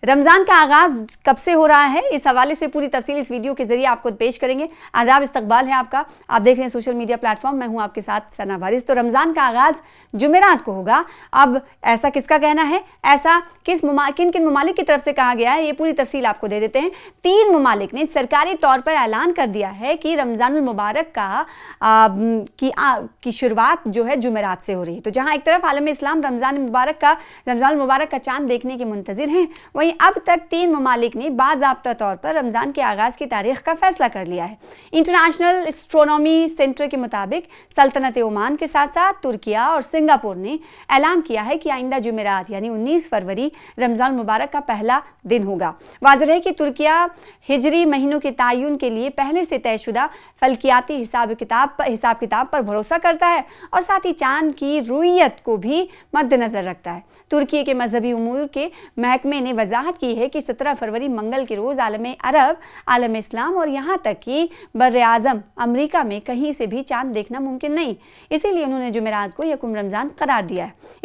रमज़ान का आगाज़ कब से हो रहा है, इस हवाले से पूरी तफसील इस वीडियो के जरिए आपको पेश करेंगे। आदाब, इस्तकबाल है आपका। आप देख रहे हैं सोशल मीडिया प्लेटफॉर्म, मैं हूं आपके साथ सना वारिस। तो रमज़ान का आगाज़ जुमेरात को होगा। अब ऐसा किसका कहना है, ऐसा किन किन ममालिक की तरफ से कहा गया है, ये पूरी तफसील आपको दे देते हैं। 3 ममालिक ने सरकारी तौर पर ऐलान कर दिया है कि रमज़ानुल मुबारक की शुरुआत जो है जुमेरात से हो रही है। तो जहाँ एक तरफ आलम इस्लाम रमज़ान मुबारक का चांद देखने के मुंतज़िर हैं, वहीं अब तक 3 ममालिक ने बाज़ाब्ता तौर पर रमज़ान के आगाज़ की तारीख का फैसला कर लिया है। इंटरनेशनल एस्ट्रोनॉमी सेंटर के मुताबिक सल्तनत ओमान के साथ साथ तुर्किया और सिंगापुर ने ऐलान किया है कि आइंदा जुमेरात यानी 19 फरवरी रमज़ान मुबारक का पहला दिन होगा। वाज़ेह है कि तुर्किया हिजरी महीनों के तयन के लिए पहले से तयशुदा फल्कियाती हिसाब किताब पर भरोसा करता है और साथ ही चांद की रुयत को भी मद्देनजर रखता है। तुर्की के मजहबी उमूर के महकमे ने वजाहत की है कि 17 फरवरी मंगल के रोज़ आलम अरब, आलम इस्लाम और यहाँ तक कि बर्र आज़म अमरीका में कहीं से भी चांद देखना मुमकिन नहीं। इसीलिए उन्होंने जुमेरात को यकुम रमज़ान करार दिया है।